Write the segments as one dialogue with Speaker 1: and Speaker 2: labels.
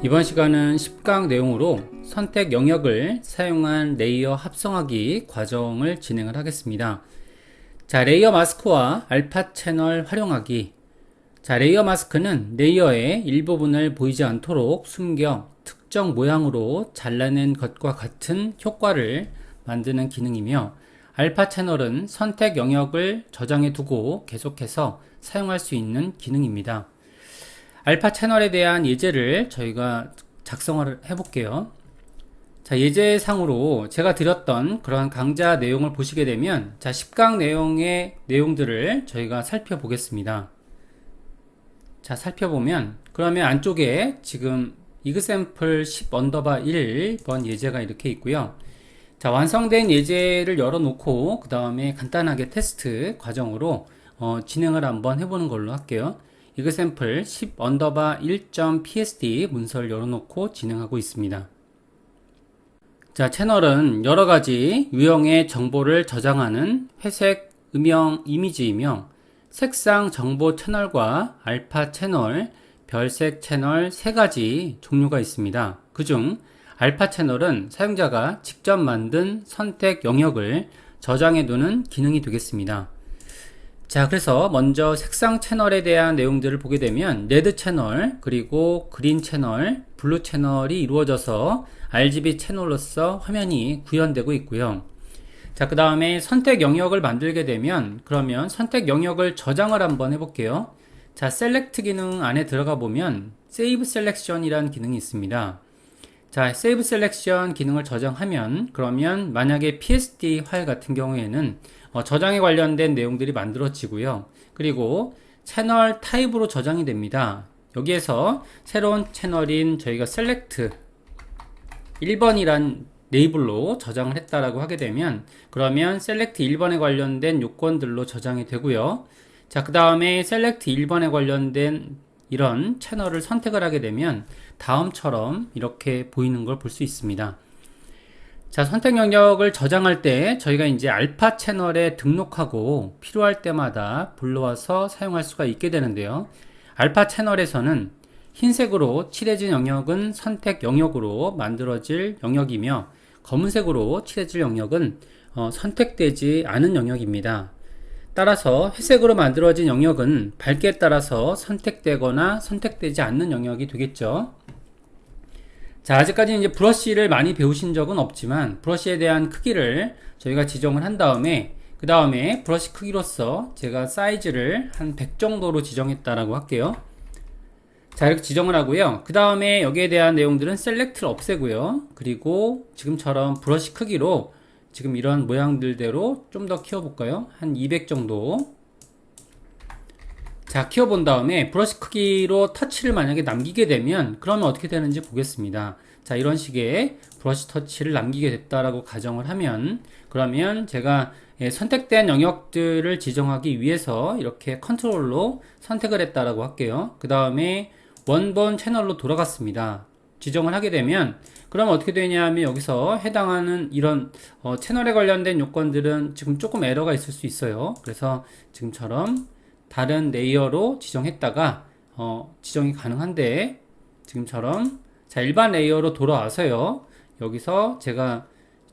Speaker 1: 이번 시간은 10강 내용으로 선택 영역을 사용한 레이어 합성하기 과정을 진행을 하겠습니다. 자, 레이어 마스크와 알파 채널 활용하기. 자, 레이어 마스크는 레이어의 일부분을 보이지 않도록 숨겨 특정 모양으로 잘라낸 것과 같은 효과를 만드는 기능이며, 알파 채널은 선택 영역을 저장해 두고 계속해서 사용할 수 있는 기능입니다. 알파 채널에 대한 예제를 저희가 작성을 해볼게요. 자, 예제상으로 제가 드렸던 그런 강좌 내용을 보시게 되면, 자, 10강 내용의 내용들을 저희가 살펴보겠습니다. 자, 살펴보면, 그러면 안쪽에 지금 example 10_1번 예제가 이렇게 있고요. 자, 완성된 예제를 열어놓고 그 다음에 간단하게 테스트 과정으로 진행을 한번 해보는 걸로 할게요. example 10_1.psd 문서를 열어놓고 진행하고 있습니다. 자, 채널은 여러가지 유형의 정보를 저장하는 회색 음영 이미지이며, 색상 정보 채널과 알파 채널, 별색 채널 3가지 종류가 있습니다. 그중 알파 채널은 사용자가 직접 만든 선택 영역을 저장해 두는 기능이 되겠습니다. 자, 그래서 먼저 색상 채널에 대한 내용들을 보게 되면 레드 채널, 그리고 그린 채널, 블루 채널이 이루어져서 RGB 채널로서 화면이 구현되고 있고요. 자, 그 다음에 선택 영역을 만들게 되면, 그러면 선택 영역을 저장을 한번 해볼게요. 자, 셀렉트 기능 안에 들어가 보면 세이브 셀렉션이라는 기능이 있습니다. 자, 세이브 셀렉션 기능을 저장하면, 그러면 만약에 PSD 파일 같은 경우에는 저장에 관련된 내용들이 만들어지고요. 그리고 채널 타입으로 저장이 됩니다. 여기에서 새로운 채널인 저희가 셀렉트 1번이란 레이블로 저장을 했다라고 하게 되면, 그러면 셀렉트 1번에 관련된 요건들로 저장이 되고요. 자, 그 다음에 셀렉트 1번에 관련된 이런 채널을 선택을 하게 되면 다음처럼 이렇게 보이는 걸 볼 수 있습니다. 자, 선택 영역을 저장할 때 저희가 이제 알파 채널에 등록하고 필요할 때마다 불러와서 사용할 수가 있게 되는데요. 알파 채널에서는 흰색으로 칠해진 영역은 선택 영역으로 만들어질 영역이며, 검은색으로 칠해질 영역은 선택되지 않은 영역입니다. 따라서 회색으로 만들어진 영역은 밝기에 따라서 선택되거나 선택되지 않는 영역이 되겠죠. 자, 아직까지 이제 브러쉬를 많이 배우신 적은 없지만, 브러쉬에 대한 크기를 저희가 지정을 한 다음에, 그 다음에 브러쉬 크기로서 제가 사이즈를 한 100 정도로 지정했다라고 할게요. 자, 이렇게 지정을 하고요. 그 다음에 여기에 대한 내용들은 셀렉트를 없애고요. 그리고 지금처럼 브러쉬 크기로 지금 이런 모양들대로 좀 더 키워볼까요? 한 200 정도. 자, 키워본 다음에 브러쉬 크기로 터치를 만약에 남기게 되면, 그러면 어떻게 되는지 보겠습니다. 자, 이런 식의 브러쉬 터치를 남기게 됐다라고 가정을 하면, 그러면 제가 선택된 영역들을 지정하기 위해서 이렇게 컨트롤로 선택을 했다라고 할게요. 그 다음에 원본 채널로 돌아갔습니다. 지정을 하게 되면, 그럼 어떻게 되냐 하면 여기서 해당하는 이런 채널에 관련된 요건들은 지금 조금 에러가 있을 수 있어요. 그래서 지금처럼 다른 레이어로 지정했다가 지정이 가능한데, 지금처럼 자, 일반 레이어로 돌아와서요, 여기서 제가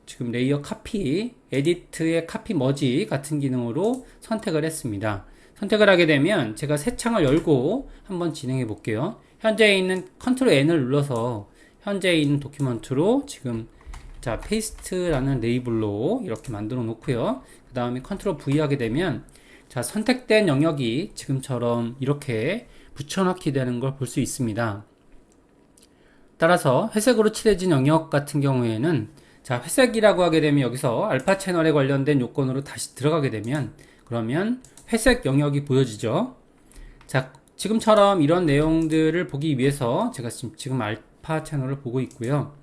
Speaker 1: 지금 레이어 카피, 에디트의 카피 머지 같은 기능으로 선택을 했습니다. 선택을 하게 되면 제가 새 창을 열고 한번 진행해 볼게요. 현재 있는 컨트롤 N을 눌러서 현재 있는 도큐먼트로 지금, 자, 페이스트라는 레이블로 이렇게 만들어 놓고요. 그 다음에 컨트롤 V 하게 되면, 자, 선택된 영역이 지금처럼 이렇게 붙여넣기 되는 걸 볼 수 있습니다. 따라서 회색으로 칠해진 영역 같은 경우에는, 자, 회색이라고 하게 되면 여기서 알파 채널에 관련된 요건으로 다시 들어가게 되면, 그러면 회색 영역이 보여지죠. 자, 지금처럼 이런 내용들을 보기 위해서 제가 지금 알파 채널을 보고 있고요.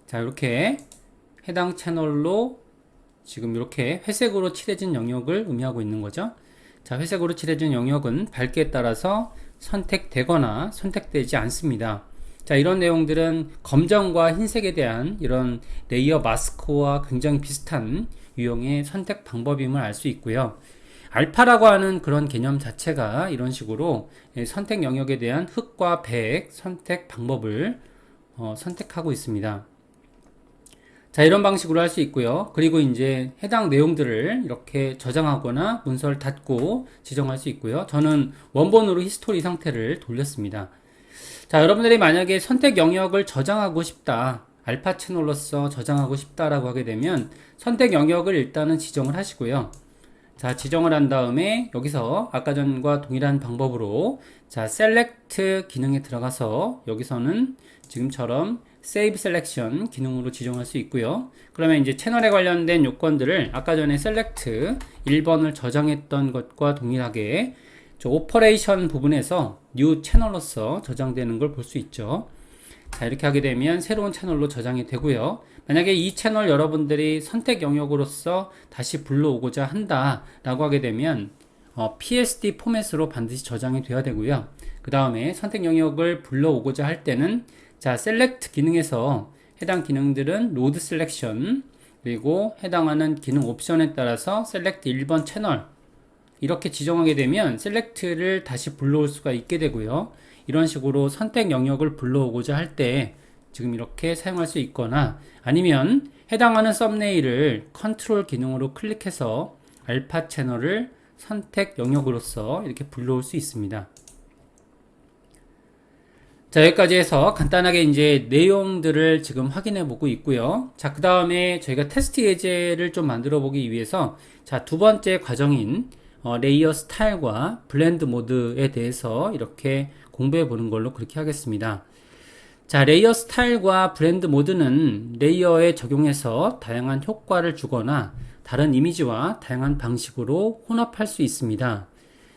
Speaker 1: 자, 이렇게 해당 채널로 지금 이렇게 회색으로 칠해진 영역을 의미하고 있는 거죠. 자, 회색으로 칠해진 영역은 밝기에 따라서 선택되거나 선택되지 않습니다. 자, 이런 내용들은 검정과 흰색에 대한 이런 레이어 마스크와 굉장히 비슷한 유형의 선택 방법임을 알 수 있고요. 알파라고 하는 그런 개념 자체가 이런 식으로 선택 영역에 대한 흑과 백 선택 방법을 선택하고 있습니다. 자, 이런 방식으로 할 수 있고요. 그리고 이제 해당 내용들을 이렇게 저장하거나 문서를 닫고 지정할 수 있고요. 저는 원본으로 히스토리 상태를 돌렸습니다. 자, 여러분들이 만약에 선택 영역을 저장하고 싶다, 알파 채널로서 저장하고 싶다라고 하게 되면 선택 영역을 일단은 지정을 하시고요. 자, 지정을 한 다음에 여기서 아까 전과 동일한 방법으로 자, Select 기능에 들어가서 여기서는 지금처럼 Save Selection 기능으로 지정할 수 있고요. 그러면 이제 채널에 관련된 요건들을 아까 전에 Select 1번을 저장했던 것과 동일하게 저 오퍼레이션 부분에서 New 채널로서 저장되는 걸 볼 수 있죠. 자, 이렇게 하게 되면 새로운 채널로 저장이 되고요. 만약에 이 채널 여러분들이 선택 영역으로서 다시 불러오고자 한다 라고 하게 되면 PSD 포맷으로 반드시 저장이 돼야 되고요. 그 다음에 선택 영역을 불러오고자 할 때는 자, Select 기능에서 해당 기능들은 Load Selection, 그리고 해당하는 기능 옵션에 따라서 Select 1번 채널 이렇게 지정하게 되면 Select를 다시 불러올 수가 있게 되고요. 이런 식으로 선택 영역을 불러오고자 할 때 지금 이렇게 사용할 수 있거나, 아니면 해당하는 썸네일을 컨트롤 기능으로 클릭해서 알파 채널을 선택 영역으로서 이렇게 불러올 수 있습니다. 자, 여기까지 해서 간단하게 이제 내용들을 지금 확인해 보고 있고요. 자, 그 다음에 저희가 테스트 예제를 좀 만들어 보기 위해서 자, 두 번째 과정인 레이어 스타일과 블렌드 모드에 대해서 이렇게 공부해 보는 걸로 그렇게 하겠습니다. 자, 레이어 스타일과 블렌드 모드는 레이어에 적용해서 다양한 효과를 주거나 다른 이미지와 다양한 방식으로 혼합할 수 있습니다.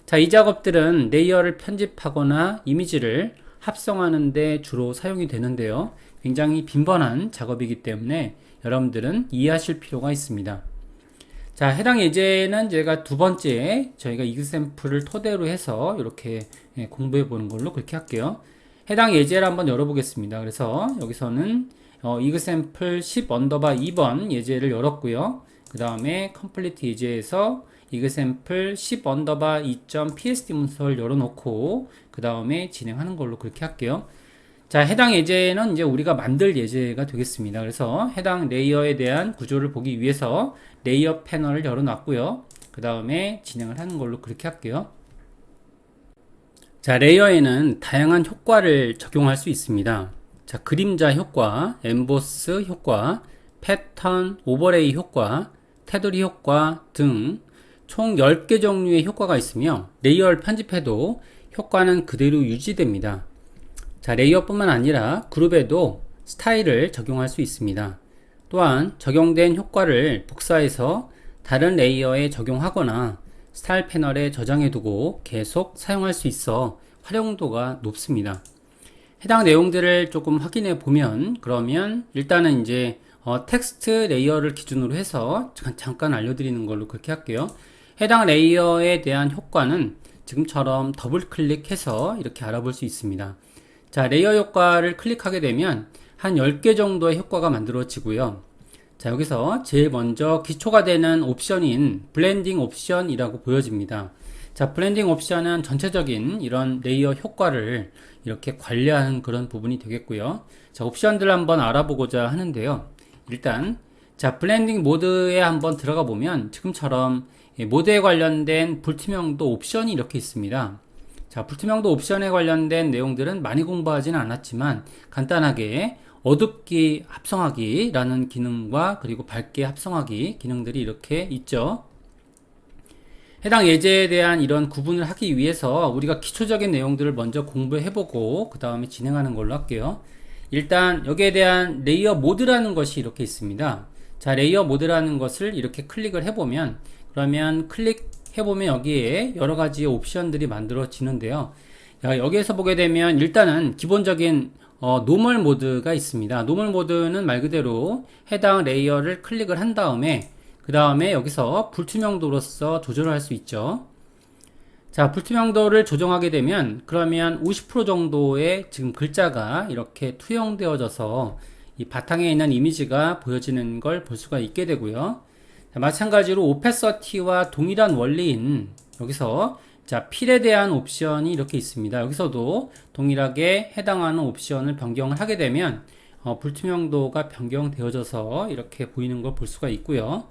Speaker 1: 자, 이 작업들은 레이어를 편집하거나 이미지를 합성하는 데 주로 사용이 되는데요. 굉장히 빈번한 작업이기 때문에 여러분들은 이해하실 필요가 있습니다. 자, 해당 예제는 제가 두 번째 저희가 example를 토대로 해서 이렇게 공부해 보는 걸로 그렇게 할게요. 해당 예제를 한번 열어보겠습니다. 그래서 여기서는 example 10_2번 예제를 열었고요. 그 다음에 complete 예제에서 example 10_2.psd 문서를 열어놓고 그 다음에 진행하는 걸로 그렇게 할게요. 자, 해당 예제는 이제 우리가 만들 예제가 되겠습니다. 그래서 해당 레이어에 대한 구조를 보기 위해서 레이어 패널을 열어놨고요. 그 다음에 진행을 하는 걸로 그렇게 할게요. 자, 레이어에는 다양한 효과를 적용할 수 있습니다. 자, 그림자 효과, 엠보스 효과, 패턴, 오버레이 효과, 테두리 효과 등 총 10개 종류의 효과가 있으며 레이어를 편집해도 효과는 그대로 유지됩니다. 자, 레이어뿐만 아니라 그룹에도 스타일을 적용할 수 있습니다. 또한 적용된 효과를 복사해서 다른 레이어에 적용하거나 스타일 패널에 저장해두고 계속 사용할 수 있어 활용도가 높습니다. 해당 내용들을 조금 확인해 보면, 그러면 일단은 이제 텍스트 레이어를 기준으로 해서 잠깐 알려드리는 걸로 그렇게 할게요. 해당 레이어에 대한 효과는 지금처럼 더블 클릭해서 이렇게 알아볼 수 있습니다. 자, 레이어 효과를 클릭하게 되면 한 10개 정도의 효과가 만들어지고요. 자, 여기서 제일 먼저 기초가 되는 옵션인 블렌딩 옵션이라고 보여집니다. 자, 블렌딩 옵션은 전체적인 이런 레이어 효과를 이렇게 관리하는 그런 부분이 되겠고요. 자, 옵션들을 한번 알아보고자 하는데요. 일단 자, 블렌딩 모드에 한번 들어가 보면 지금처럼 모드에 관련된 불투명도 옵션이 이렇게 있습니다. 자, 불투명도 옵션에 관련된 내용들은 많이 공부하지는 않았지만 간단하게 어둡기 합성하기 라는 기능과 그리고 밝게 합성하기 기능들이 이렇게 있죠. 해당 예제에 대한 이런 구분을 하기 위해서 우리가 기초적인 내용들을 먼저 공부해보고 그 다음에 진행하는 걸로 할게요. 일단 여기에 대한 레이어 모드라는 것이 이렇게 있습니다. 자, 레이어 모드라는 것을 이렇게 클릭을 해보면, 그러면 클릭해보면 여기에 여러가지 옵션들이 만들어지는데요. 여기에서 보게 되면 일단은 기본적인 노멀 모드가 있습니다. 노멀 모드는 말 그대로 해당 레이어를 클릭을 한 다음에 그 다음에 여기서 불투명도로서 조절을 할 수 있죠. 자, 불투명도를 조정하게 되면 그러면 50% 정도의 지금 글자가 이렇게 투영되어져서 이 바탕에 있는 이미지가 보여지는 걸 볼 수가 있게 되고요. 자, 마찬가지로 오페서티와 동일한 원리인 여기서 자, 필에 대한 옵션이 이렇게 있습니다. 여기서도 동일하게 해당하는 옵션을 변경을 하게 되면 불투명도가 변경되어져서 이렇게 보이는 걸 볼 수가 있고요.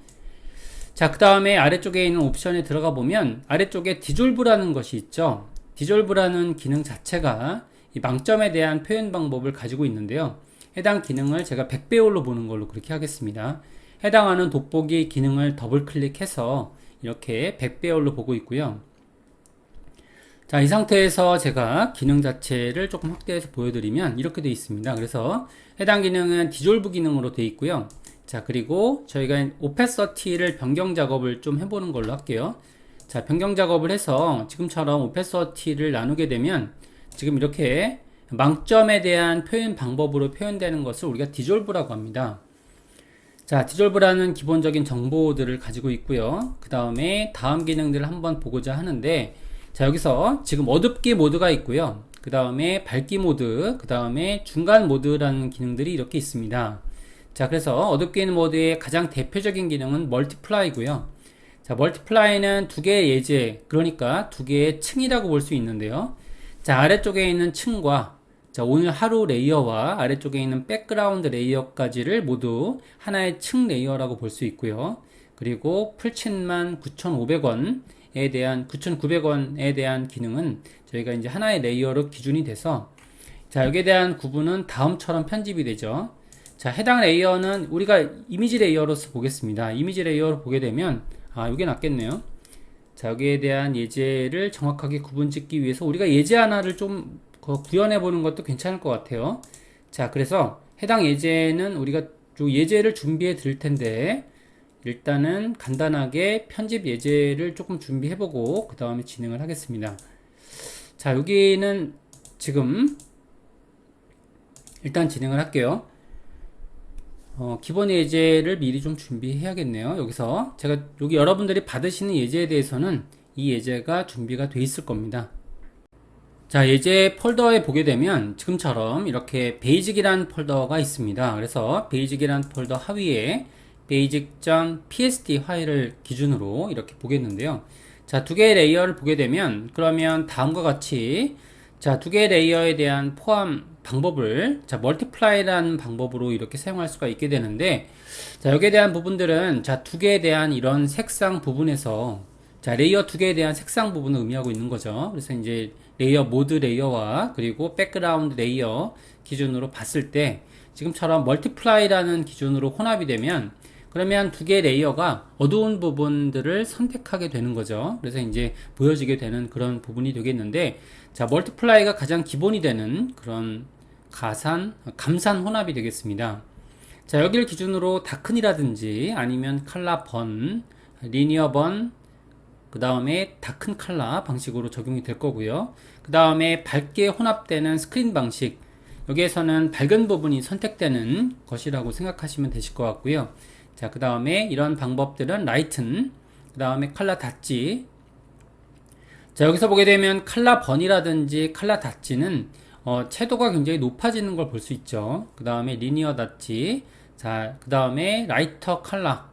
Speaker 1: 자, 그 다음에 아래쪽에 있는 옵션에 들어가 보면 아래쪽에 디졸브라는 것이 있죠. 디졸브라는 기능 자체가 이 망점에 대한 표현 방법을 가지고 있는데요. 해당 기능을 제가 100배율로 보는 걸로 그렇게 하겠습니다. 해당하는 돋보기 기능을 더블 클릭해서 이렇게 100배율로 보고 있고요. 자, 이 상태에서 제가 기능 자체를 조금 확대해서 보여드리면 이렇게 되어 있습니다. 그래서 해당 기능은 디졸브 기능으로 되어 있고요. 자, 그리고 저희가 오페서티를 변경 작업을 좀 해보는 걸로 할게요. 자, 변경 작업을 해서 지금처럼 오페서티를 나누게 되면 지금 이렇게 망점에 대한 표현 방법으로 표현되는 것을 우리가 디졸브라고 합니다. 자, 디졸브라는 기본적인 정보들을 가지고 있고요. 그 다음에 다음 기능들을 한번 보고자 하는데, 자, 여기서 지금 어둡기 모드가 있고요. 그 다음에 밝기 모드, 그 다음에 중간 모드라는 기능들이 이렇게 있습니다. 자, 그래서 어둡기 모드의 가장 대표적인 기능은 멀티플라이고요. 자, 멀티플라이는 두 개의 예제, 그러니까 두 개의 층이라고 볼 수 있는데요. 자, 아래쪽에 있는 층과 자, 오늘 하루 레이어와 아래쪽에 있는 백그라운드 레이어까지를 모두 하나의 층 레이어라고 볼 수 있고요. 그리고 풀친만 9,500원에 대한 9,900원에 대한 기능은 저희가 이제 하나의 레이어로 기준이 돼서 자, 여기에 대한 구분은 다음처럼 편집이 되죠. 자, 해당 레이어는 우리가 이미지 레이어로서 보겠습니다. 이미지 레이어로 보게 되면 이게 낫겠네요. 자, 여기에 대한 예제를 정확하게 구분 짓기 위해서 우리가 예제 하나를 좀 구현해 보는 것도 괜찮을 것 같아요. 자, 그래서 해당 예제는 우리가 예제를 준비해 드릴 텐데 일단은 간단하게 편집 예제를 조금 준비해 보고 그 다음에 진행을 하겠습니다. 자, 여기는 지금 일단 진행을 할게요. 기본 예제를 미리 좀 준비해야겠네요. 여기서 제가 여기 여러분들이 받으시는 예제에 대해서는 이 예제가 준비가 돼 있을 겁니다. 자, 예제 폴더에 보게 되면 지금처럼 이렇게 베이직이라는 폴더가 있습니다. 그래서 베이직이라는 폴더 하위에 basic.psd 파일을 기준으로 이렇게 보겠는데요. 자, 두 개의 레이어를 보게 되면 그러면 다음과 같이 자, 두 개의 레이어에 대한 포함 방법을 자, 멀티플라이라는 방법으로 이렇게 사용할 수가 있게 되는데 자, 여기에 대한 부분들은 자, 두 개에 대한 이런 색상 부분에서 자, 레이어 두 개에 대한 색상 부분을 의미하고 있는 거죠. 그래서 이제 레이어 모드 레이어와 그리고 백그라운드 레이어 기준으로 봤을 때 지금처럼 멀티플라이라는 기준으로 혼합이 되면 그러면 두 개의 레이어가 어두운 부분들을 선택하게 되는 거죠. 그래서 이제 보여지게 되는 그런 부분이 되겠는데 자, 멀티플라이가 가장 기본이 되는 그런 감산 혼합이 되겠습니다. 자, 여기를 기준으로 다큰이라든지 아니면 칼라 번, 리니어 번, 그 다음에 다큰 칼라 방식으로 적용이 될 거고요. 그 다음에 밝게 혼합되는 스크린 방식, 여기에서는 밝은 부분이 선택되는 것이라고 생각하시면 되실 것 같고요. 자, 그 다음에 이런 방법들은 라이튼, 그 다음에 칼라 닷지. 자, 여기서 보게 되면 칼라 번이라든지 칼라 닷지는 채도가 굉장히 높아지는 걸 볼 수 있죠. 그 다음에 리니어 닷지, 자, 그 다음에 라이터 칼라,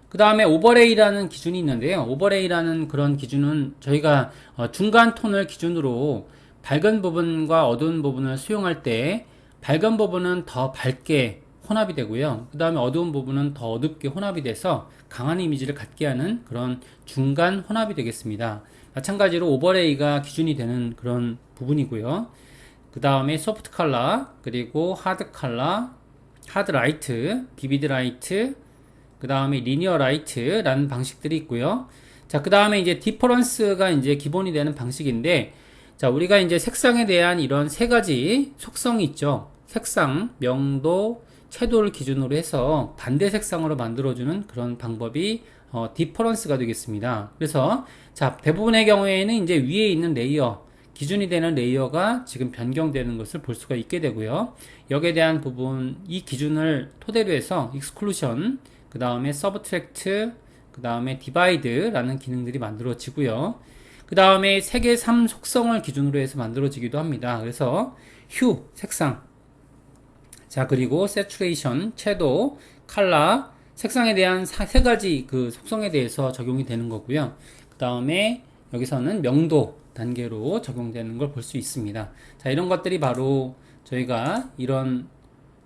Speaker 1: 그 다음에 오버레이라는 기준이 있는데요. 오버레이라는 그런 기준은 저희가 중간 톤을 기준으로 밝은 부분과 어두운 부분을 수용할 때 밝은 부분은 더 밝게 혼합이 되고요. 그 다음에 어두운 부분은 더 어둡게 혼합이 돼서 강한 이미지를 갖게 하는 그런 중간 혼합이 되겠습니다. 마찬가지로 오버레이가 기준이 되는 그런 부분이고요. 그 다음에 소프트 컬러, 그리고 하드 컬러, 하드 라이트, 비비드 라이트, 그 다음에 리니어 라이트라는 방식들이 있고요. 자, 그 다음에 이제 디퍼런스가 이제 기본이 되는 방식인데, 자, 우리가 이제 색상에 대한 이런 세 가지 속성이 있죠. 색상, 명도, 채도를 기준으로 해서 반대 색상으로 만들어주는 그런 방법이 디퍼런스가 되겠습니다. 그래서 자, 대부분의 경우에는 이제 위에 있는 레이어, 기준이 되는 레이어가 지금 변경되는 것을 볼 수가 있게 되고요. 여기에 대한 부분, 이 기준을 토대로 해서 익스클루션, 그 다음에 서브트랙트, 그 다음에 디바이드라는 기능들이 만들어지고요. 그 다음에 색의 3 속성을 기준으로 해서 만들어지기도 합니다. 그래서 휴, 색상, 자, 그리고 세츄레이션, 채도, 컬러, 색상에 대한 세 가지 그 속성에 대해서 적용이 되는 거고요. 그 다음에 여기서는 명도 단계로 적용되는 걸 볼 수 있습니다. 자, 이런 것들이 바로 저희가 이런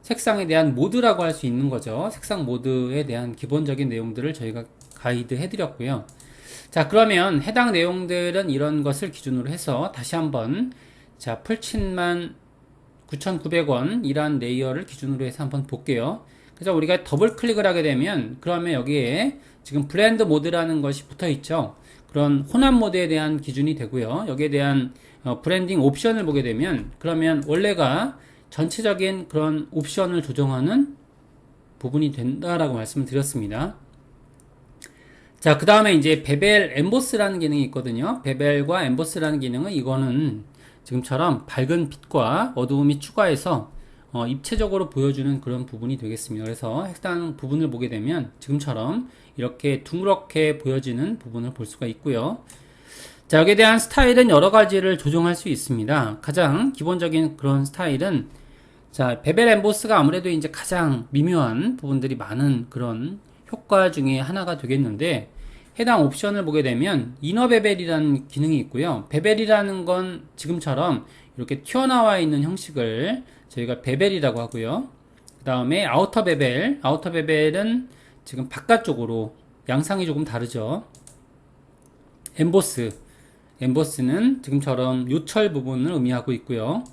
Speaker 1: 색상에 대한 모드라고 할 수 있는 거죠. 색상 모드에 대한 기본적인 내용들을 저희가 가이드 해드렸고요. 자, 그러면 해당 내용들은 이런 것을 기준으로 해서 다시 한번 자, 풀친만 9,900원 이란 레이어를 기준으로 해서 한번 볼게요. 그래서 우리가 더블 클릭을 하게 되면 그러면 여기에 지금 브랜드 모드라는 것이 붙어 있죠. 그런 혼합 모드에 대한 기준이 되고요. 여기에 대한 브랜딩 옵션을 보게 되면 그러면 원래가 전체적인 그런 옵션을 조정하는 부분이 된다라고 말씀을 드렸습니다. 자, 그 다음에 이제 베벨 엠보스라는 기능이 있거든요. 베벨과 엠보스라는 기능은 이거는 지금처럼 밝은 빛과 어두움이 추가해서 입체적으로 보여주는 그런 부분이 되겠습니다. 그래서 해당 부분을 보게 되면 지금처럼 이렇게 둥그렇게 보여지는 부분을 볼 수가 있고요. 자, 여기에 대한 스타일은 여러 가지를 조정할 수 있습니다. 가장 기본적인 그런 스타일은 자, 베벨 엠보스가 아무래도 이제 가장 미묘한 부분들이 많은 그런 효과 중에 하나가 되겠는데 해당 옵션을 보게 되면 이너 베벨이라는 기능이 있고요. 베벨이라는 건 지금처럼 이렇게 튀어나와 있는 형식을 저희가 베벨이라고 하고요. 그 다음에 아우터 베벨, 아우터 베벨은 지금 바깥쪽으로 양상이 조금 다르죠. 엠보스, 엠보스는 지금처럼 요철 부분을 의미하고 있고요.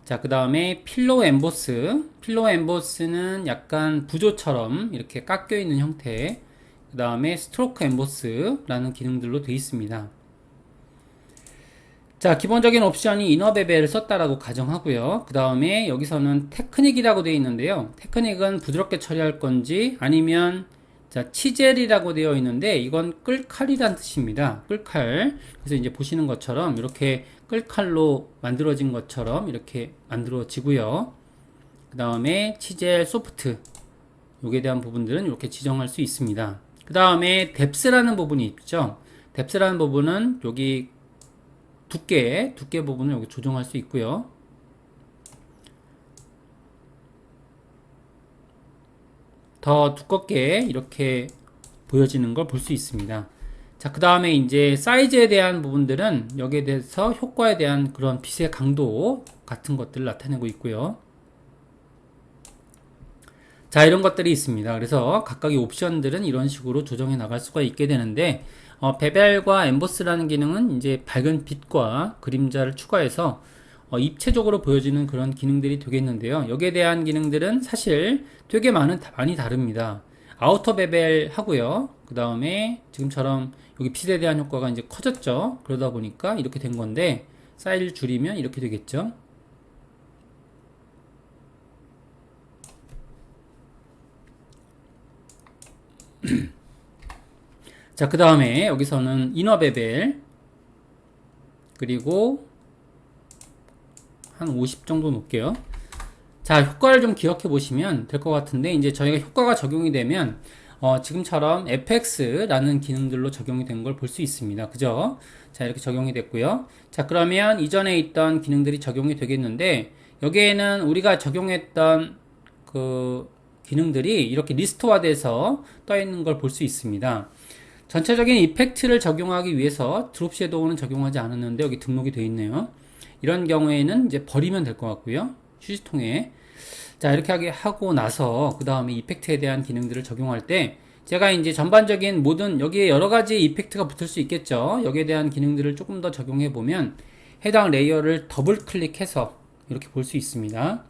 Speaker 1: 자, 그 다음에 필로우 엠보스, 필로우 엠보스는 약간 부조처럼 이렇게 깎여 있는 형태. 그 다음에 스트로크 엠보스라는 기능들로 되어 있습니다. 자, 기본적인 옵션이 이너 베벨을 썼다라고 가정하고요. 그 다음에 여기서는 테크닉이라고 되어 있는데요. 테크닉은 부드럽게 처리할 건지 아니면 자, 치젤이라고 되어 있는데 이건 끌칼이란 뜻입니다. 끌칼. 그래서 이제 보시는 것처럼 이렇게 끌칼로 만들어진 것처럼 이렇게 만들어지고요. 그 다음에 치젤 소프트. 요에 대한 부분들은 이렇게 지정할 수 있습니다. 그 다음에 뎁스라는 부분이 있죠. 뎁스라는 부분은 여기 두께 부분을 여기 조정할 수 있고요. 더 두껍게 이렇게 보여지는 걸 볼 수 있습니다. 자, 그 다음에 이제 사이즈에 대한 부분들은 여기에 대해서 효과에 대한 그런 빛의 강도 같은 것들을 나타내고 있고요. 자, 이런 것들이 있습니다. 그래서 각각의 옵션들은 이런 식으로 조정해 나갈 수가 있게 되는데 베벨과 엠보스라는 기능은 이제 밝은 빛과 그림자를 추가해서 입체적으로 보여지는 그런 기능들이 되겠는데요. 여기에 대한 기능들은 사실 되게 많이 다릅니다. 아우터 베벨 하고요. 그 다음에 지금처럼 여기 빛에 대한 효과가 이제 커졌죠. 그러다 보니까 이렇게 된 건데 사이즈를 줄이면 이렇게 되겠죠. 자, 그 다음에 여기서는 이너 베벨 그리고 한 50 정도 놓을게요. 자, 효과를 좀 기억해 보시면 될 것 같은데 이제 저희가 효과가 적용이 되면 지금처럼 FX라는 기능들로 적용이 된 걸 볼 수 있습니다. 그죠? 자, 이렇게 적용이 됐고요. 자, 그러면 이전에 있던 기능들이 적용이 되겠는데 여기에는 우리가 적용했던 그 기능들이 이렇게 리스트화돼서 떠 있는 걸 볼 수 있습니다. 전체적인 이펙트를 적용하기 위해서 드롭 섀도우는 적용하지 않았는데 여기 등록이 되어 있네요. 이런 경우에는 이제 버리면 될 것 같고요. 휴지통에. 자, 이렇게 하고 나서 그 다음에 이펙트에 대한 기능들을 적용할 때 제가 이제 전반적인 모든 여기에 여러 가지 이펙트가 붙을 수 있겠죠. 여기에 대한 기능들을 조금 더 적용해 보면 해당 레이어를 더블 클릭해서 이렇게 볼 수 있습니다.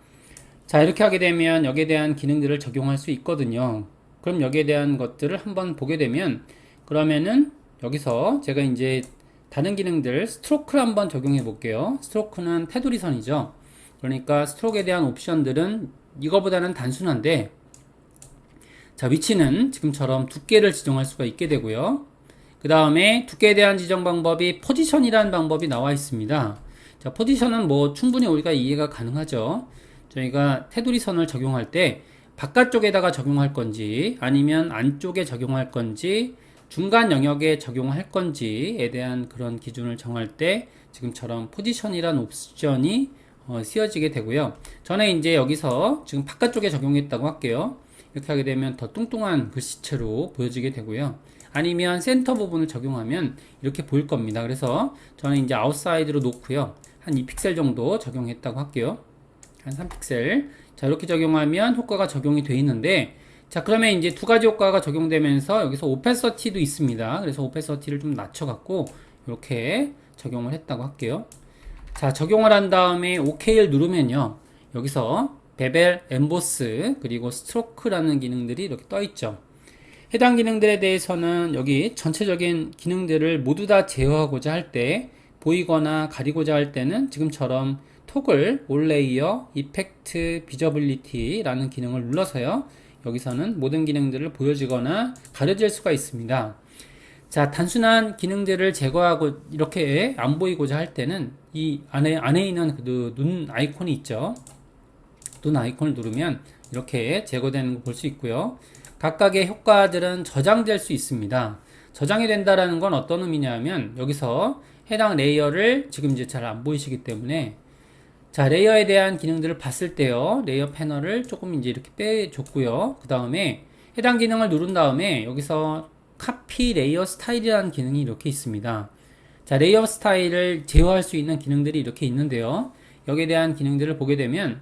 Speaker 1: 자, 이렇게 하게 되면 여기에 대한 기능들을 적용할 수 있거든요. 그럼 여기에 대한 것들을 한번 보게 되면 그러면은 여기서 제가 이제 다른 기능들 스트로크를 한번 적용해 볼게요. 스트로크는 테두리 선이죠. 그러니까 스트로크에 대한 옵션들은 이거보다는 단순한데 자, 위치는 지금처럼 두께를 지정할 수가 있게 되고요. 그 다음에 두께에 대한 지정 방법이 포지션이라는 방법이 나와 있습니다. 자, 포지션은 뭐 충분히 우리가 이해가 가능하죠. 저희가 테두리 선을 적용할 때 바깥쪽에다가 적용할 건지 아니면 안쪽에 적용할 건지 중간 영역에 적용할 건지에 대한 그런 기준을 정할 때 지금처럼 포지션이라는 옵션이 쓰여지게 되고요. 저는 이제 여기서 지금 바깥쪽에 적용했다고 할게요. 이렇게 하게 되면 더 뚱뚱한 글씨체로 보여지게 되고요. 아니면 센터 부분을 적용하면 이렇게 보일 겁니다. 그래서 저는 이제 아웃사이드로 놓고요. 한 2픽셀 정도 적용했다고 할게요. 한 3픽셀 자, 이렇게 적용하면 효과가 적용이 되어 있는데, 자, 그러면 이제 두 가지 효과가 적용되면서 여기서 오페서티도 있습니다. 그래서 오페서티를 좀 낮춰갖고 이렇게 적용을 했다고 할게요. 자, 적용을 한 다음에 OK를 누르면요. 여기서 베벨, 엠보스, 그리고 스트로크라는 기능들이 이렇게 떠 있죠. 해당 기능들에 대해서는 여기 전체적인 기능들을 모두 다 제어하고자 할 때, 보이거나 가리고자 할 때는 지금처럼 토글, 올 레이어, 이펙트, 비저빌리티라는 기능을 눌러서요. 여기서는 모든 기능들을 보여지거나 가려질 수가 있습니다. 자, 단순한 기능들을 제거하고 이렇게 안 보이고자 할 때는 이 안에 있는 그 눈 아이콘이 있죠. 눈 아이콘을 누르면 이렇게 제거되는 거 볼 수 있고요. 각각의 효과들은 저장될 수 있습니다. 저장이 된다라는 건 어떤 의미냐면 여기서 해당 레이어를 지금 이제 잘 안 보이시기 때문에 자, 레이어에 대한 기능들을 봤을 때요. 레이어 패널을 조금 이제 이렇게 빼줬고요. 그 다음에 해당 기능을 누른 다음에 여기서 카피 레이어 스타일이라는 기능이 이렇게 있습니다. 자, 레이어 스타일을 제어할 수 있는 기능들이 이렇게 있는데요. 여기에 대한 기능들을 보게 되면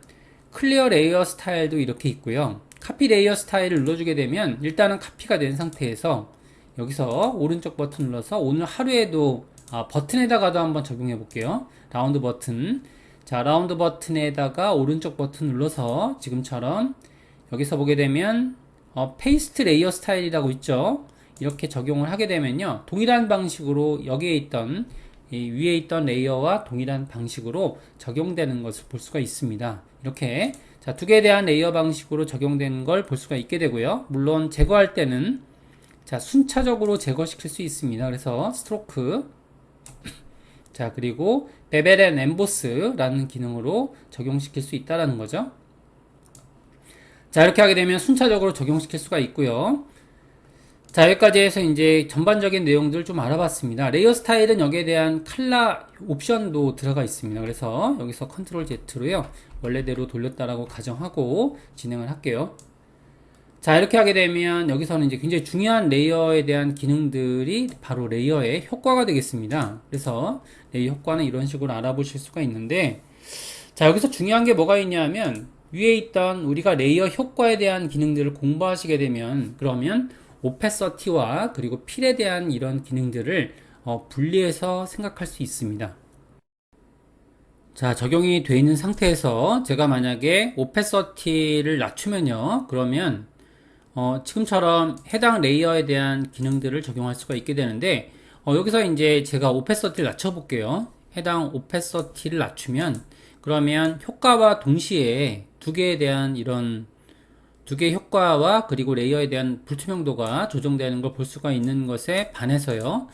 Speaker 1: 클리어 레이어 스타일도 이렇게 있고요. 카피 레이어 스타일을 눌러주게 되면 일단은 카피가 된 상태에서 여기서 오른쪽 버튼 눌러서 오늘 하루에도 버튼에다가도 한번 적용해 볼게요. 라운드 버튼. 자, 라운드 버튼에다가 오른쪽 버튼 눌러서 지금처럼 여기서 보게 되면 페이스트 레이어 스타일이라고 있죠. 이렇게 적용을 하게 되면요. 동일한 방식으로 여기에 있던 위에 있던 레이어와 동일한 방식으로 적용되는 것을 볼 수가 있습니다. 이렇게 자, 두 개에 대한 레이어 방식으로 적용되는 걸 볼 수가 있게 되고요. 물론 제거할 때는 자, 순차적으로 제거시킬 수 있습니다. 그래서 스트로크 자, 그리고 베벨 앤 엠보스라는 기능으로 적용시킬 수 있다라는 거죠. 자, 이렇게 하게 되면 순차적으로 적용시킬 수가 있고요. 자, 여기까지 해서 이제 전반적인 내용들을 좀 알아봤습니다. 레이어 스타일은 여기에 대한 컬러 옵션도 들어가 있습니다. 그래서 여기서 컨트롤 Z로요. 원래대로 돌렸다라고 가정하고 진행을 할게요. 자, 이렇게 하게 되면 여기서는 이제 굉장히 중요한 레이어에 대한 기능들이 바로 레이어의 효과가 되겠습니다. 그래서 레이어 효과는 이런 식으로 알아보실 수가 있는데, 자, 여기서 중요한 게 뭐가 있냐면 위에 있던 우리가 레이어 효과에 대한 기능들을 공부하시게 되면 그러면 오페서티와 그리고 필에 대한 이런 기능들을 분리해서 생각할 수 있습니다. 자, 적용이 되어 있는 상태에서 제가 만약에 오페서티를 낮추면요. 그러면 지금처럼 해당 레이어에 대한 기능들을 적용할 수가 있게 되는데 여기서 이제 제가 오페서티를 낮춰볼게요. 해당 오페서티를 낮추면 그러면 효과와 동시에 두 개에 대한 이런 두 개의 효과와 그리고 레이어에 대한 불투명도가 조정되는 걸 볼 수가 있는 것에 반해서요.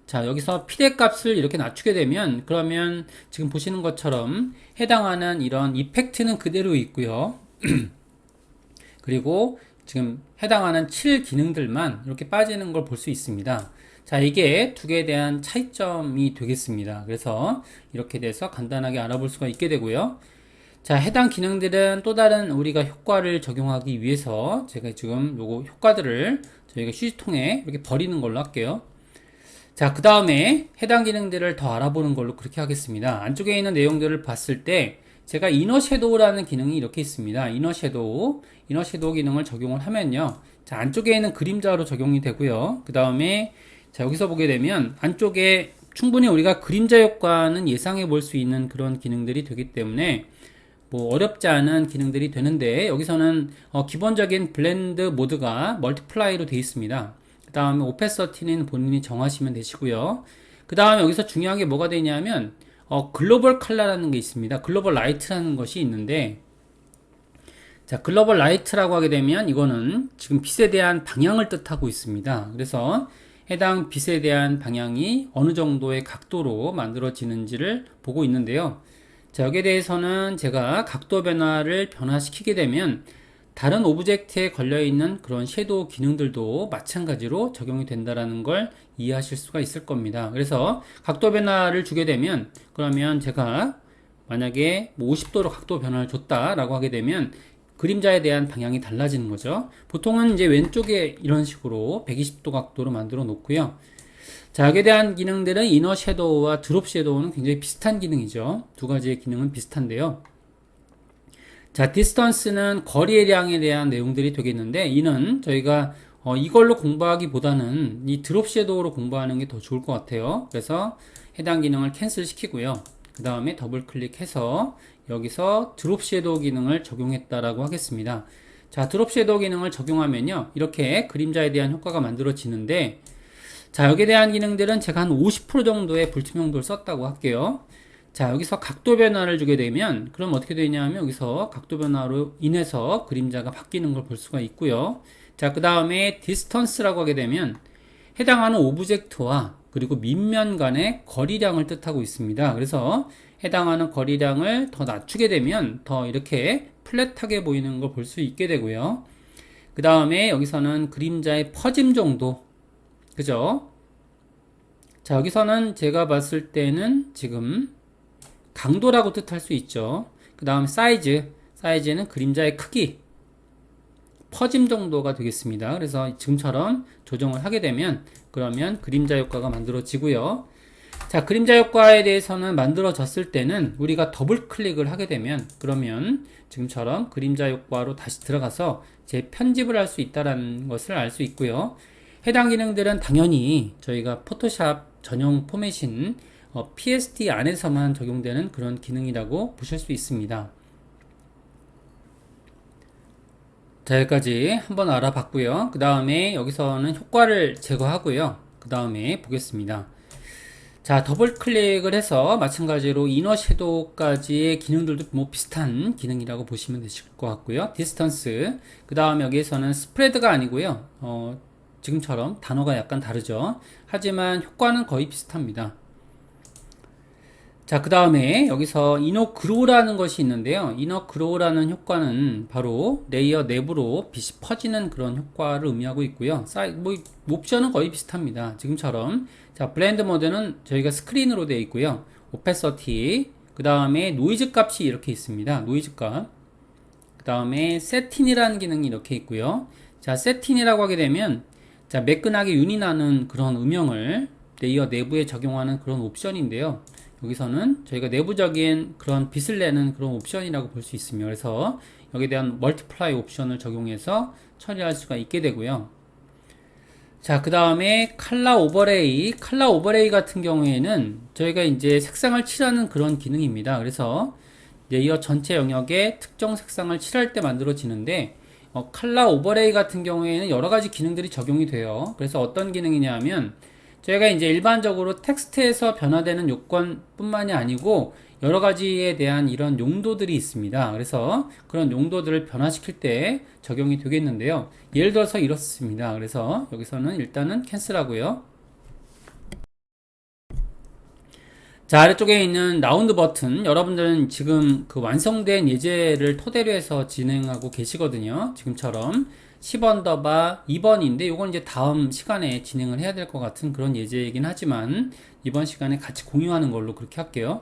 Speaker 1: 자, 여기서 피대 값을 이렇게 낮추게 되면 그러면 지금 보시는 것처럼 해당하는 이런 이펙트는 그대로 있고요. 그리고 지금 해당하는 7 기능들만 이렇게 빠지는 걸 볼 수 있습니다. 자, 이게 두 개에 대한 차이점이 되겠습니다. 그래서 이렇게 돼서 간단하게 알아볼 수가 있게 되고요. 자, 해당 기능들은 또 다른 우리가 효과를 적용하기 위해서 제가 지금 요거 효과들을 저희가 휴지통에 이렇게 버리는 걸로 할게요. 자, 그 다음에 해당 기능들을 더 알아보는 걸로 그렇게 하겠습니다. 안쪽에 있는 내용들을 봤을 때 제가 이너 섀도우라는 기능이 이렇게 있습니다. 이너 섀도우 기능을 적용을 하면요. 자, 안쪽에 있는 그림자로 적용이 되고요. 그 다음에 자, 여기서 보게 되면 안쪽에 충분히 우리가 그림자 효과는 예상해 볼 수 있는 그런 기능들이 되기 때문에 뭐 어렵지 않은 기능들이 되는데 여기서는 기본적인 블렌드 모드가 멀티플라이로 되어 있습니다. 그 다음에 오페서티는 본인이 정하시면 되시고요. 그 다음에 여기서 중요한 게 뭐가 되냐면 글로벌 컬러라는 게 있습니다. 글로벌 라이트라는 것이 있는데 자, 글로벌 라이트라고 하게 되면 이거는 지금 빛에 대한 방향을 뜻하고 있습니다. 그래서 해당 빛에 대한 방향이 어느 정도의 각도로 만들어지는지를 보고 있는데요. 자, 여기에 대해서는 제가 각도 변화를 변화시키게 되면 다른 오브젝트에 걸려있는 그런 섀도우 기능들도 마찬가지로 적용이 된다는 걸 이해하실 수가 있을 겁니다. 그래서 각도 변화를 주게 되면 그러면 제가 만약에 50도로 각도 변화를 줬다라고 하게 되면 그림자에 대한 방향이 달라지는 거죠. 보통은 이제 왼쪽에 이런 식으로 120도 각도로 만들어 놓고요. 자, 여기에 대한 기능들은 이너 섀도우와 드롭 섀도우는 굉장히 비슷한 기능이죠. 두 가지의 기능은 비슷한데요. 자, 디스턴스는 거리량에 대한 내용들이 되겠는데, 이는 저희가 이걸로 공부하기보다는 이 드롭 섀도우로 공부하는 게 더 좋을 것 같아요. 그래서 해당 기능을 캔슬 시키고요. 그 다음에 더블 클릭해서 여기서 드롭 섀도우 기능을 적용했다라고 하겠습니다. 자, 드롭 섀도우 기능을 적용하면요, 이렇게 그림자에 대한 효과가 만들어지는데, 자, 여기에 대한 기능들은 제가 한 50% 정도의 불투명도를 썼다고 할게요. 자, 여기서 각도 변화를 주게 되면, 그럼 어떻게 되냐면, 여기서 각도 변화로 인해서 그림자가 바뀌는 걸 볼 수가 있고요. 자, 그 다음에 디스턴스라고 하게 되면, 해당하는 오브젝트와 그리고 밑면 간의 거리량을 뜻하고 있습니다. 그래서 해당하는 거리량을 더 낮추게 되면, 더 이렇게 플랫하게 보이는 걸 볼 수 있게 되고요. 그 다음에 여기서는 그림자의 퍼짐 정도, 그죠? 자, 여기서는 제가 봤을 때는 지금 강도라고 뜻할 수 있죠. 그 다음 사이즈는 그림자의 크기, 퍼짐 정도가 되겠습니다. 그래서 지금처럼 조정을 하게 되면 그러면 그림자 효과가 만들어지고요. 자, 그림자 효과에 대해서는 만들어졌을 때는 우리가 더블 클릭을 하게 되면 그러면 지금처럼 그림자 효과로 다시 들어가서 재편집을 할 수 있다는 것을 알 수 있고요. 해당 기능들은 당연히 저희가 포토샵 전용 포맷인 PSD 안에서만 적용되는 그런 기능이라고 보실 수 있습니다. 자, 여기까지 한번 알아봤고요. 그 다음에 여기서는 효과를 제거하고요. 그 다음에 보겠습니다. 자, 더블 클릭을 해서 마찬가지로 이너 섀도우까지의 기능들도 뭐 비슷한 기능이라고 보시면 되실 것 같고요. 디스턴스, 그 다음에 여기에서는 스프레드가 아니고요. 지금처럼 단어가 약간 다르죠. 하지만 효과는 거의 비슷합니다. 자, 그 다음에 여기서 이너 그로우라는 것이 있는데요. 이너 그로우라는 효과는 바로 레이어 내부로 빛이 퍼지는 그런 효과를 의미하고 있고요. 옵션은 거의 비슷합니다. 지금처럼. 자, 블렌드 모드는 저희가 스크린으로 되어 있고요. 오페서티, 그 다음에 노이즈 값이 이렇게 있습니다. 노이즈 값. 그 다음에 세틴이라는 기능이 이렇게 있고요. 자, 세틴이라고 하게 되면 자, 매끈하게 윤이 나는 그런 음영을 레이어 내부에 적용하는 그런 옵션인데요. 여기서는 저희가 내부적인 그런 빛을 내는 그런 옵션이라고 볼 수 있습니다. 그래서 여기에 대한 멀티플라이 옵션을 적용해서 처리할 수가 있게 되고요. 자, 그 다음에 칼라 오버레이 같은 경우에는 저희가 이제 색상을 칠하는 그런 기능입니다. 그래서 레이어 전체 영역에 특정 색상을 칠할 때 만들어지는데 칼라 오버레이 같은 경우에는 여러 가지 기능들이 적용이 돼요. 그래서 어떤 기능이냐면 저희가 이제 일반적으로 텍스트에서 변화되는 요건뿐만이 아니고 여러 가지에 대한 이런 용도들이 있습니다. 그래서 그런 용도들을 변화시킬 때 적용이 되겠는데요. 예를 들어서 이렇습니다. 그래서 여기서는 일단은 캔슬하고요. 자, 아래쪽에 있는 라운드 버튼, 여러분들은 지금 그 완성된 예제를 토대로 해서 진행하고 계시거든요. 지금처럼 10언더바 2번인데 요건 이제 다음 시간에 진행을 해야 될 것 같은 그런 예제이긴 하지만 이번 시간에 같이 공유하는 걸로 그렇게 할게요.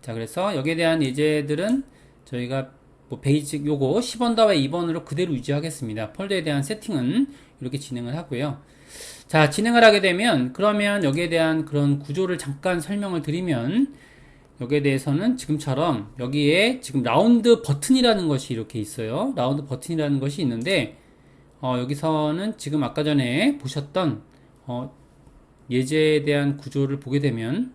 Speaker 1: 자, 그래서 여기에 대한 예제들은 저희가 뭐 베이직 요거 10언더바 2번으로 그대로 유지하겠습니다. 폴더에 대한 세팅은 이렇게 진행을 하고요. 자, 진행을 하게 되면 그러면 여기에 대한 그런 구조를 잠깐 설명을 드리면 여기에 대해서는 지금처럼 여기에 지금 라운드 버튼이라는 것이 이렇게 있어요. 라운드 버튼이라는 것이 있는데 여기서는 지금 아까 전에 보셨던 예제에 대한 구조를 보게 되면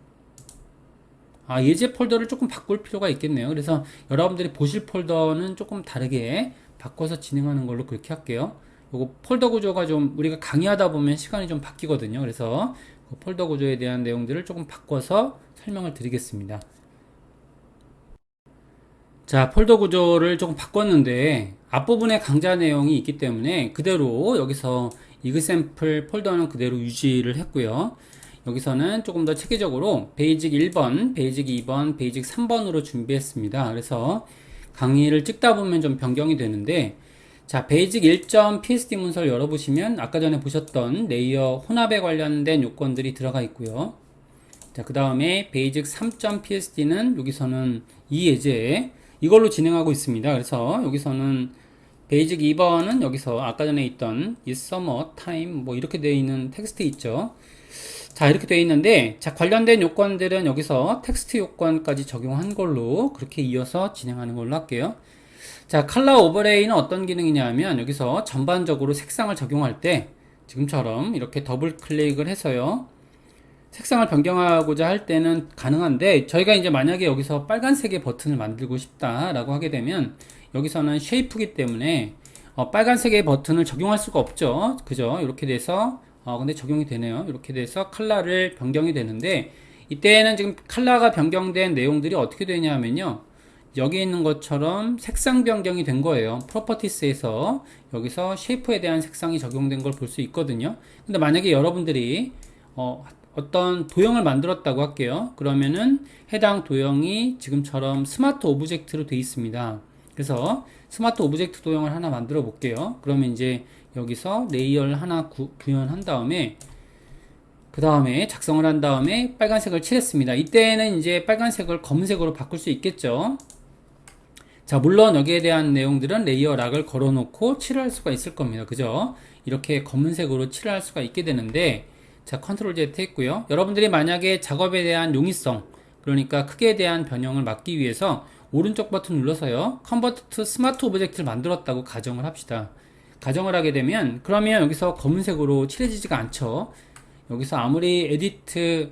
Speaker 1: 예제 폴더를 조금 바꿀 필요가 있겠네요. 그래서 여러분들이 보실 폴더는 조금 다르게 바꿔서 진행하는 걸로 그렇게 할게요. 요거 폴더 구조가 좀 우리가 강의하다 보면 시간이 좀 바뀌거든요. 그래서 그 폴더 구조에 대한 내용들을 조금 바꿔서 설명을 드리겠습니다. 자, 폴더 구조를 조금 바꿨는데 앞부분에 강좌 내용이 있기 때문에 그대로 여기서 이그샘플 폴더는 그대로 유지를 했고요. 여기서는 조금 더 체계적으로 베이직 1번, 베이직 2번, 베이직 3번으로 준비했습니다. 그래서 강의를 찍다 보면 좀 변경이 되는데 자, 베이직 1.psd 문서를 열어보시면 아까 전에 보셨던 레이어 혼합에 관련된 요건들이 들어가 있고요. 자, 그 다음에 베이직 3.psd는 여기서는 이 예제 이걸로 진행하고 있습니다. 그래서 여기서는 베이직 2번은 여기서 아까 전에 있던 is summer time 뭐 이렇게 되어 있는 텍스트 있죠. 자, 이렇게 되어 있는데 자, 관련된 요건들은 여기서 텍스트 요건까지 적용한 걸로 그렇게 이어서 진행하는 걸로 할게요. 자, 컬러 오버레이는 어떤 기능이냐 하면 여기서 전반적으로 색상을 적용할 때 지금처럼 이렇게 더블 클릭을 해서요. 색상을 변경하고자 할 때는 가능한데 저희가 이제 만약에 여기서 빨간색의 버튼을 만들고 싶다라고 하게 되면 여기서는 쉐이프기 때문에 빨간색의 버튼을 적용할 수가 없죠. 그죠? 이렇게 돼서 근데 적용이 되네요. 이렇게 돼서 컬러를 변경이 되는데 이때는 지금 컬러가 변경된 내용들이 어떻게 되냐면요. 여기 있는 것처럼 색상 변경이 된 거예요. 프로퍼티스에서 여기서 쉐이프에 대한 색상이 적용된 걸 볼 수 있거든요. 근데 만약에 여러분들이 어떤 도형을 만들었다고 할게요. 그러면은 해당 도형이 지금처럼 스마트 오브젝트로 되어 있습니다. 그래서 스마트 오브젝트 도형을 하나 만들어 볼게요. 그러면 이제 여기서 레이어를 하나 구현한 다음에 그 다음에 작성을 한 다음에 빨간색을 칠했습니다. 이때는 이제 빨간색을 검은색으로 바꿀 수 있겠죠. 자, 물론 여기에 대한 내용들은 레이어 락을 걸어 놓고 칠할 수가 있을 겁니다. 그죠? 이렇게 검은색으로 칠할 수가 있게 되는데 자, 컨트롤 Z 했고요. 여러분들이 만약에 작업에 대한 용이성, 그러니까 크기에 대한 변형을 막기 위해서 오른쪽 버튼 눌러서요. 컨버트 투 스마트 오브젝트를 만들었다고 가정을 합시다. 가정을 하게 되면 그러면 여기서 검은색으로 칠해지지가 않죠. 여기서 아무리 에디트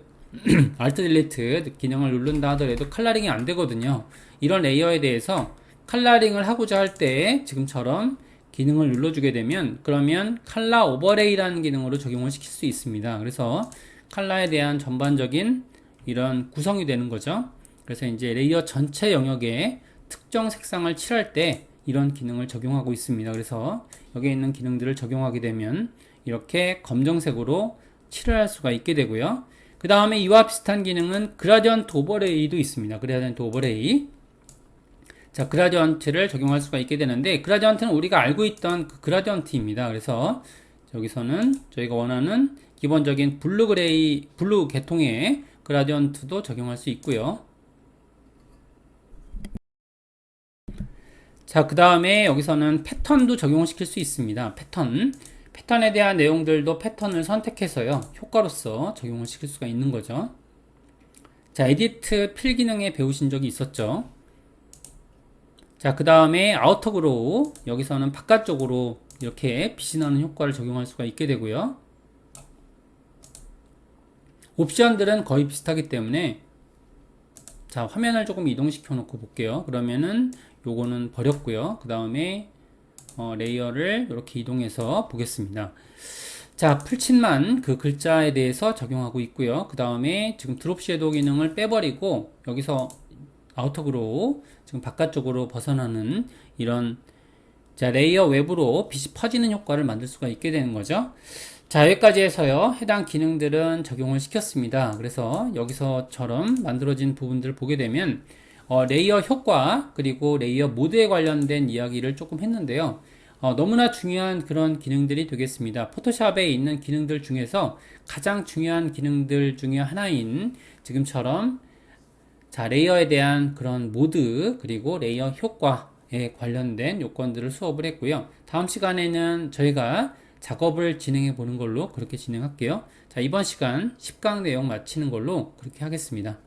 Speaker 1: 알트 딜리트 기능을 누른다 하더라도 컬러링이 안 되거든요. 이런 레이어에 대해서 컬러링을 하고자 할 때 지금처럼 기능을 눌러주게 되면 그러면 컬러 오버레이라는 기능으로 적용을 시킬 수 있습니다. 그래서 컬러에 대한 전반적인 이런 구성이 되는 거죠. 그래서 이제 레이어 전체 영역에 특정 색상을 칠할 때 이런 기능을 적용하고 있습니다. 그래서 여기에 있는 기능들을 적용하게 되면 이렇게 검정색으로 칠을 할 수가 있게 되고요. 그 다음에 이와 비슷한 기능은 그라디언트 오버레이도 있습니다. 그라디언트 오버레이. 자, 그라디언트를 적용할 수가 있게 되는데 그라디언트는 우리가 알고 있던 그 그라디언트입니다. 그래서 여기서는 저희가 원하는 기본적인 블루 그레이, 블루 계통의 그라디언트도 적용할 수 있고요. 자, 그 다음에 여기서는 패턴도 적용시킬 수 있습니다. 패턴에 대한 내용들도 패턴을 선택해서요. 효과로서 적용을 시킬 수가 있는 거죠. 자, 에디트 필 기능에 배우신 적이 있었죠. 자, 그 다음에 아우터 그로우, 여기서는 바깥쪽으로 이렇게 빛이 나는 효과를 적용할 수가 있게 되고요. 옵션들은 거의 비슷하기 때문에 자, 화면을 조금 이동시켜 놓고 볼게요. 그러면은 요거는 버렸고요. 그 다음에 레이어를 이렇게 이동해서 보겠습니다. 자, 풀칠만 그 글자에 대해서 적용하고 있고요. 그 다음에 지금 드롭 섀도우 기능을 빼버리고 여기서 아우터 그로우 지금 바깥쪽으로 벗어나는 이런 자, 레이어 외부로 빛이 퍼지는 효과를 만들 수가 있게 되는 거죠. 자, 여기까지 해서요. 해당 기능들은 적용을 시켰습니다. 그래서 여기서처럼 만들어진 부분들을 보게 되면 레이어 효과 그리고 레이어 모드에 관련된 이야기를 조금 했는데요. 너무나 중요한 그런 기능들이 되겠습니다. 포토샵에 있는 기능들 중에서 가장 중요한 기능들 중에 하나인 지금처럼 자, 레이어에 대한 그런 모드 그리고 레이어 효과에 관련된 요건들을 수업을 했고요. 다음 시간에는 저희가 작업을 진행해 보는 걸로 그렇게 진행할게요. 자, 이번 시간 10강 내용 마치는 걸로 그렇게 하겠습니다.